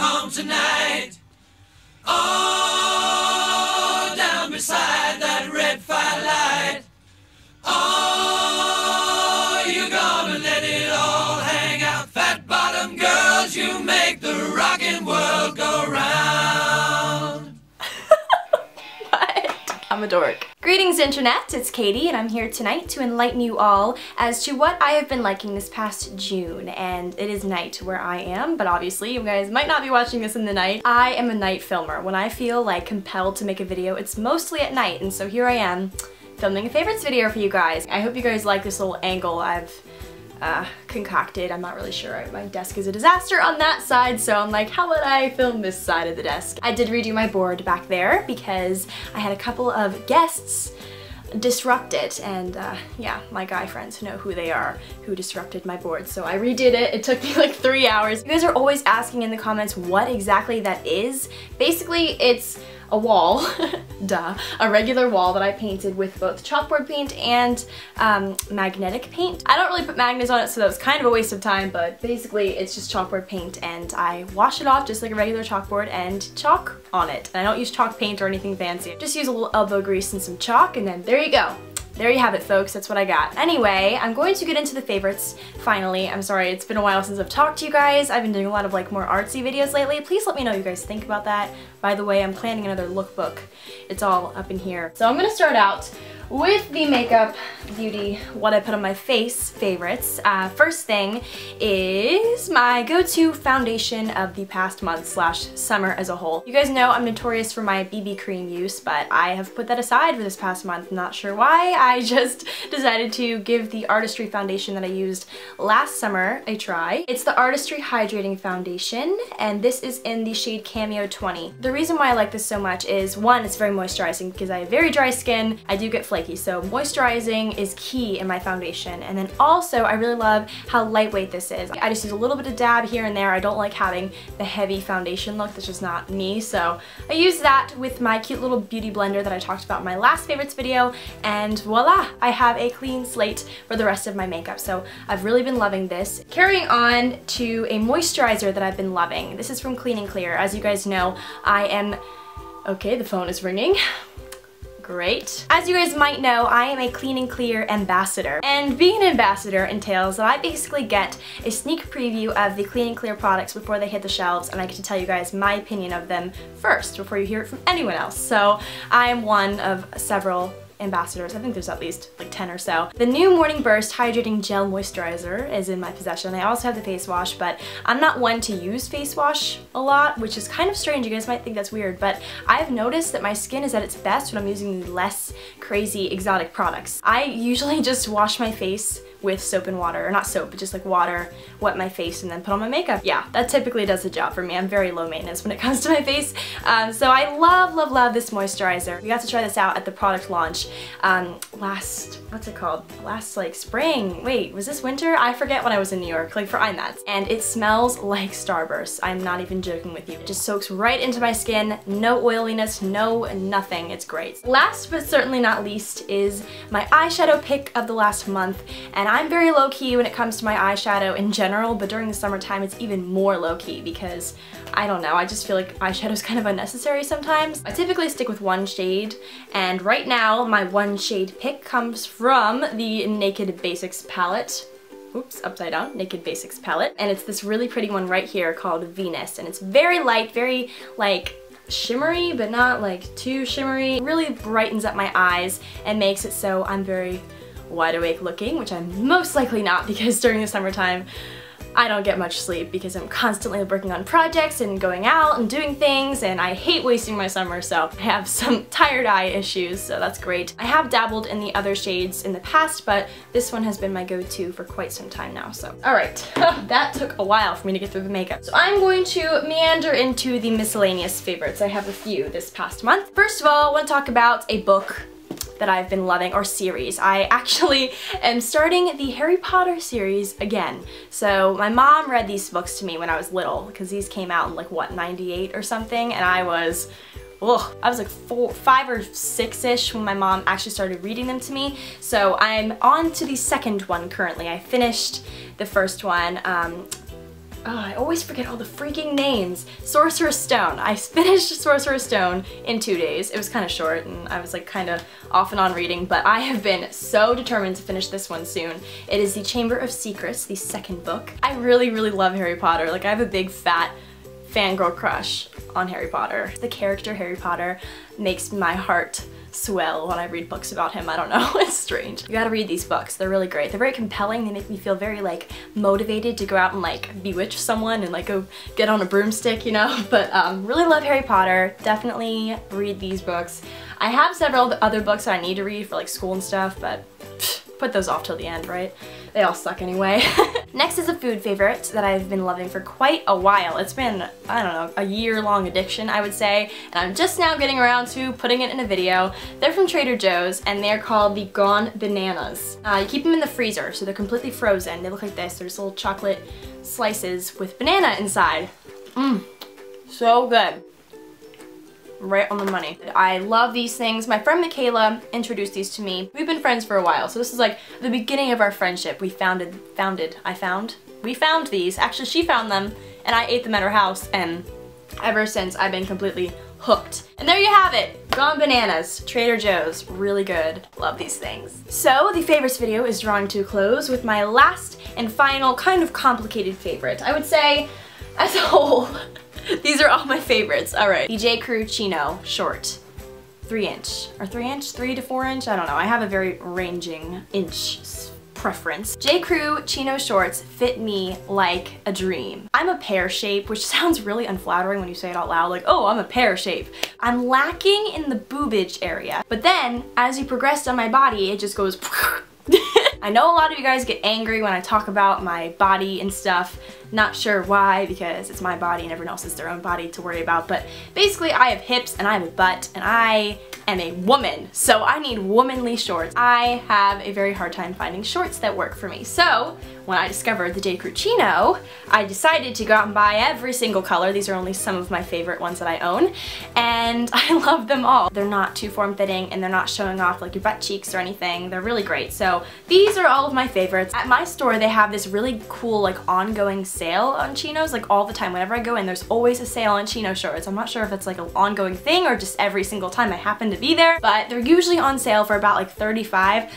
home tonight. Oh, down beside that red firelight. Oh, you're gonna let it all hang out. Fat bottom girls, you make the rockin' world go round. What? I'm a dork. Greetings internet, it's Katie and I'm here tonight to enlighten you all as to what I have been liking this past June. And it is night where I am, but obviously you guys might not be watching this in the night. I am a night filmer. When I feel like compelled to make a video, it's mostly at night, and so here I am filming a favorites video for you guys. I hope you guys like this little angle I've concocted. I'm not really sure. My desk is a disaster on that side, so I'm like, how would I film this side of the desk? I did redo my board back there because I had a couple of guests disrupt it, and yeah, my guy friends know who they are who disrupted my board, so I redid it. It took me like 3 hours. You guys are always asking in the comments what exactly that is. Basically, it's a wall, duh, a regular wall that I painted with both chalkboard paint and magnetic paint. I don't really put magnets on it, so that was kind of a waste of time, but basically it's just chalkboard paint, and I wash it off just like a regular chalkboard and chalk on it. And I don't use chalk paint or anything fancy. Just use a little elbow grease and some chalk, and then there you go. There you have it, folks. That's what I got. Anyway, I'm going to get into the favorites finally. I'm sorry, it's been a while since I've talked to you guys. I've been doing a lot of like more artsy videos lately. Please let me know what you guys think about that. By the way, I'm planning another lookbook. It's all up in here. So I'm gonna start out with the makeup, beauty, what I put on my face favorites. First thing is my go-to foundation of the past month slash summer as a whole. You guys know I'm notorious for my BB cream use, but I have put that aside for this past month. Not sure why. I just decided to give the Artistry foundation that I used last summer a try. It's the Artistry Hydrating Foundation, and this is in the shade Cameo 20. The reason why I like this so much is, one, it's very moisturizing because I have very dry skin. I do get flaky, so moisturizing is key in my foundation. And then also, I really love how lightweight this is. I just use a little bit of dab here and there. I don't like having the heavy foundation look. That's just not me. So I use that with my cute little beauty blender that I talked about in my last favorites video, and voila, I have a clean slate for the rest of my makeup. So I've really been loving this. Carrying on to a moisturizer that I've been loving. This is from Clean & Clear. As you guys know, I am... Okay, the phone is ringing. Great. As you guys might know, I am a Clean & Clear ambassador, and being an ambassador entails that I basically get a sneak preview of the Clean & Clear products before they hit the shelves, and I get to tell you guys my opinion of them first before you hear it from anyone else. So I am one of several ambassadors. I think there's at least like 10 or so. The new Morning Burst Hydrating Gel Moisturizer is in my possession. I also have the face wash, but I'm not one to use face wash a lot, which is kind of strange. You guys might think that's weird, but I've noticed that my skin is at its best when I'm using the less crazy exotic products. I usually just wash my face with soap and water, or not soap, but just like water, wet my face, and then put on my makeup. Yeah, that typically does the job for me. I'm very low maintenance when it comes to my face. So I love, love, love this moisturizer. We got to try this out at the product launch what's it called? Last like spring. Wait, was this winter? I forget when I was in New York, like for IMATS. And it smells like Starburst. I'm not even joking with you. It just soaks right into my skin. No oiliness, no nothing. It's great. Last but certainly not least is my eyeshadow pick of the last month. And I'm very low-key when it comes to my eyeshadow in general, but during the summertime it's even more low-key because, I don't know, I just feel like eyeshadow is kind of unnecessary sometimes. I typically stick with one shade, and right now my one shade pick comes from the Naked Basics palette. Oops, upside down, Naked Basics palette. And it's this really pretty one right here called Venus, and it's very light, very like shimmery, but not like too shimmery. It really brightens up my eyes and makes it so I'm very wide awake looking, which I'm most likely not because during the summertime I don't get much sleep because I'm constantly working on projects and going out and doing things, and I hate wasting my summer, so I have some tired eye issues, so that's great. I have dabbled in the other shades in the past, but this one has been my go-to for quite some time now, so. Alright, that took a while for me to get through the makeup. So I'm going to meander into the miscellaneous favorites. I have a few this past month. First of all, I want to talk about a book that I've been loving, or series. I actually am starting the Harry Potter series again. So my mom read these books to me when I was little, because these came out in like, what, 98 or something, and I was like 5 or 6-ish when my mom actually started reading them to me. So I'm on to the second one currently. I finished the first one. Oh, I always forget all the freaking names. Sorcerer's Stone. I finished Sorcerer's Stone in 2 days. It was kind of short and I was like kind of off and on reading, but I have been so determined to finish this one soon. It is the Chamber of Secrets, the second book. I really, really love Harry Potter. Like I have a big fat fangirl crush on Harry Potter. The character Harry Potter makes my heart swell when I read books about him. I don't know, it's strange. You gotta read these books, they're really great. They're very compelling, they make me feel very like motivated to go out and like bewitch someone and like go get on a broomstick, you know? But really love Harry Potter, definitely read these books. I have several other books that I need to read for like school and stuff, but put those off till the end, right? They all suck anyway. Next is a food favorite that I've been loving for quite a while. It's been, I don't know, a year-long addiction, I would say, and I'm just now getting around to putting it in a video. They're from Trader Joe's, and they're called the Gone Bananas. You keep them in the freezer, so they're completely frozen. They look like this. There's little chocolate slices with banana inside. Mmm, so good. Right on the money. I love these things. My friend Michaela introduced these to me. We've been friends for a while, so this is like the beginning of our friendship. We found these. Actually, she found them, and I ate them at her house, and ever since I've been completely hooked. And there you have it. Gone Bananas, Trader Joe's, really good. Love these things. So the favorites video is drawing to a close with my last and final kind of complicated favorite. I would say, as a whole, these are all my favorites. Alright. The J.Crew Chino short. 3-inch. Or 3-inch? 3 to 4-inch? I don't know. I have a very ranging inch preference. J.Crew Chino shorts fit me like a dream. I'm a pear shape, which sounds really unflattering when you say it out loud, like, oh, I'm a pear shape. I'm lacking in the boobage area. But then, as you progress on my body, it just goes I know a lot of you guys get angry when I talk about my body and stuff. Not sure why, because it's my body and everyone else has their own body to worry about, but basically I have hips and I have a butt and I am a woman, so I need womanly shorts. I have a very hard time finding shorts that work for me, so when I discovered the J.Crew Chino, I decided to go out and buy every single color. These are only some of my favorite ones that I own, and I love them all. They're not too form-fitting and they're not showing off like your butt cheeks or anything. They're really great, so these are all of my favorites. At my store, they have this really cool like ongoing sale on chinos, like all the time. Whenever I go in, there's always a sale on chino shorts. I'm not sure if it's like an ongoing thing or just every single time I happen to be there, but they're usually on sale for about like $35.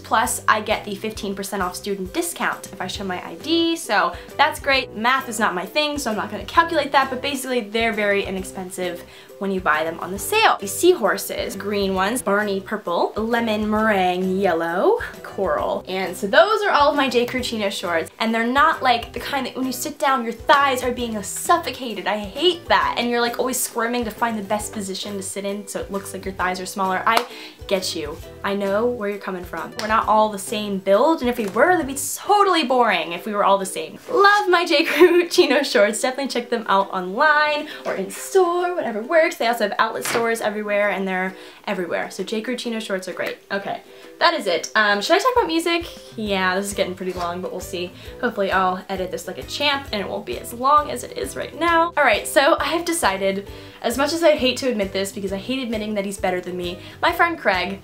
Plus I get the 15% off student discount if I show my ID, so that's great. Math is not my thing, so I'm not going to calculate that, but basically they're very inexpensive when you buy them on the sale. The seahorses, green ones, Barney purple, lemon meringue yellow, coral, and so those are all of my J.Crew Chino shorts, and they're not like the kind that when you sit down your thighs are being suffocated. I hate that, and you're like always squirming to find the best position to sit in so it looks like your thighs are smaller. I get you. I know where you're coming from. We're not all the same build, and if we were, that'd be totally boring if we were all the same. Love my J.Crew Chino shorts. Definitely check them out online or in store, whatever works. They also have outlet stores everywhere, and they're everywhere. So J.Crew Chino shorts are great. Okay, that is it. Should I talk about music? Yeah, this is getting pretty long, but we'll see. Hopefully I'll edit this like a champ, and it won't be as long as it is right now. Alright, so I have decided, as much as I hate to admit this, because I hate admitting that he's better than me, my friend Craig,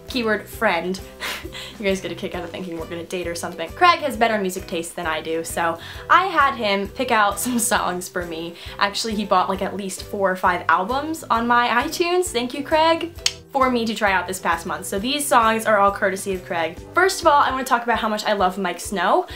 keyword friend, you guys get a kick out of thinking we're gonna date or something. Craig has better music taste than I do, so I had him pick out some songs for me. Actually, he bought like at least 4 or 5 albums on my iTunes, thank you Craig, for me to try out this past month. So these songs are all courtesy of Craig. First of all, I want to talk about how much I love Mike Snow.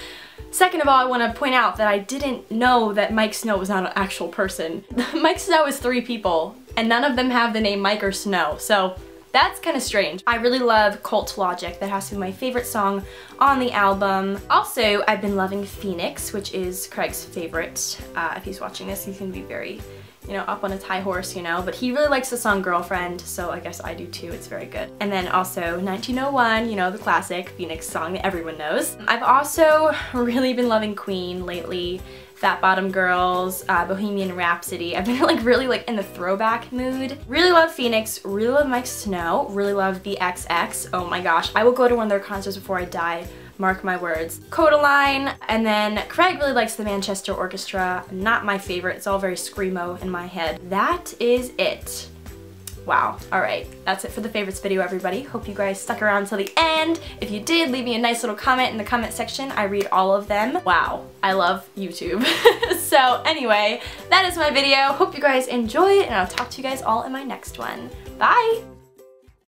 Second of all, I want to point out that I didn't know that Mike Snow was not an actual person. Mike Snow is 3 people, and none of them have the name Mike or Snow, so that's kind of strange. I really love Cult Logic. That has to be my favorite song on the album. Also, I've been loving Phoenix, which is Craig's favorite. If he's watching this, he's gonna be very, you know, up on his high horse, you know, but he really likes the song Girlfriend, so I guess I do too. It's very good. And then also 1901, you know, the classic Phoenix song that everyone knows. I've also really been loving Queen lately. Fat Bottom Girls, Bohemian Rhapsody. I've been like really like in the throwback mood. Really love Phoenix, really love Mike Snow, really love the XX. Oh my gosh, I will go to one of their concerts before I die. Mark my words. Kodaline, and then Craig really likes the Manchester Orchestra. Not my favorite, it's all very screamo in my head. That is it. Wow. Alright, that's it for the favorites video, everybody. Hope you guys stuck around till the end. If you did, leave me a nice little comment in the comment section. I read all of them. Wow, I love YouTube. So anyway, that is my video. Hope you guys enjoyed, and I'll talk to you guys all in my next one. Bye!